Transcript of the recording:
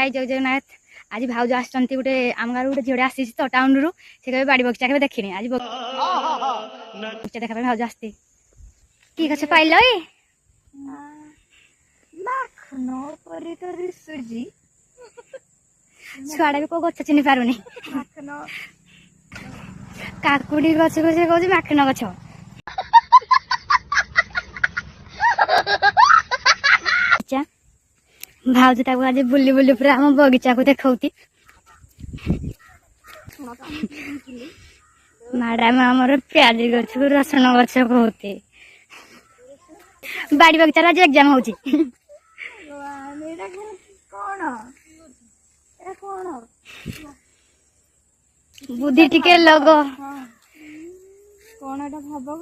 हाय जय जगन्नाथ। आज भाउज आसचंती गोटे आम गाँव गोटे झील आसी तो टाउन रु से कहे बाड़ी बगीचा के देखनी आज बगीचा देखा भाउज आसती कि गछ पाइल छुआड़ा भी को गछ चिन्ह पारुनी काकुड़ी गछ को से कहूँ माखन गछ भाउज ताको आज बुली बुली पूरा आम बगीचा को देखौती मैडम आमर प्याज गछ को रसुण गछ कहते बाड़ी बगीचार आज एग्जाम होची बुद्धि टिके लगो कौन एटा भाबा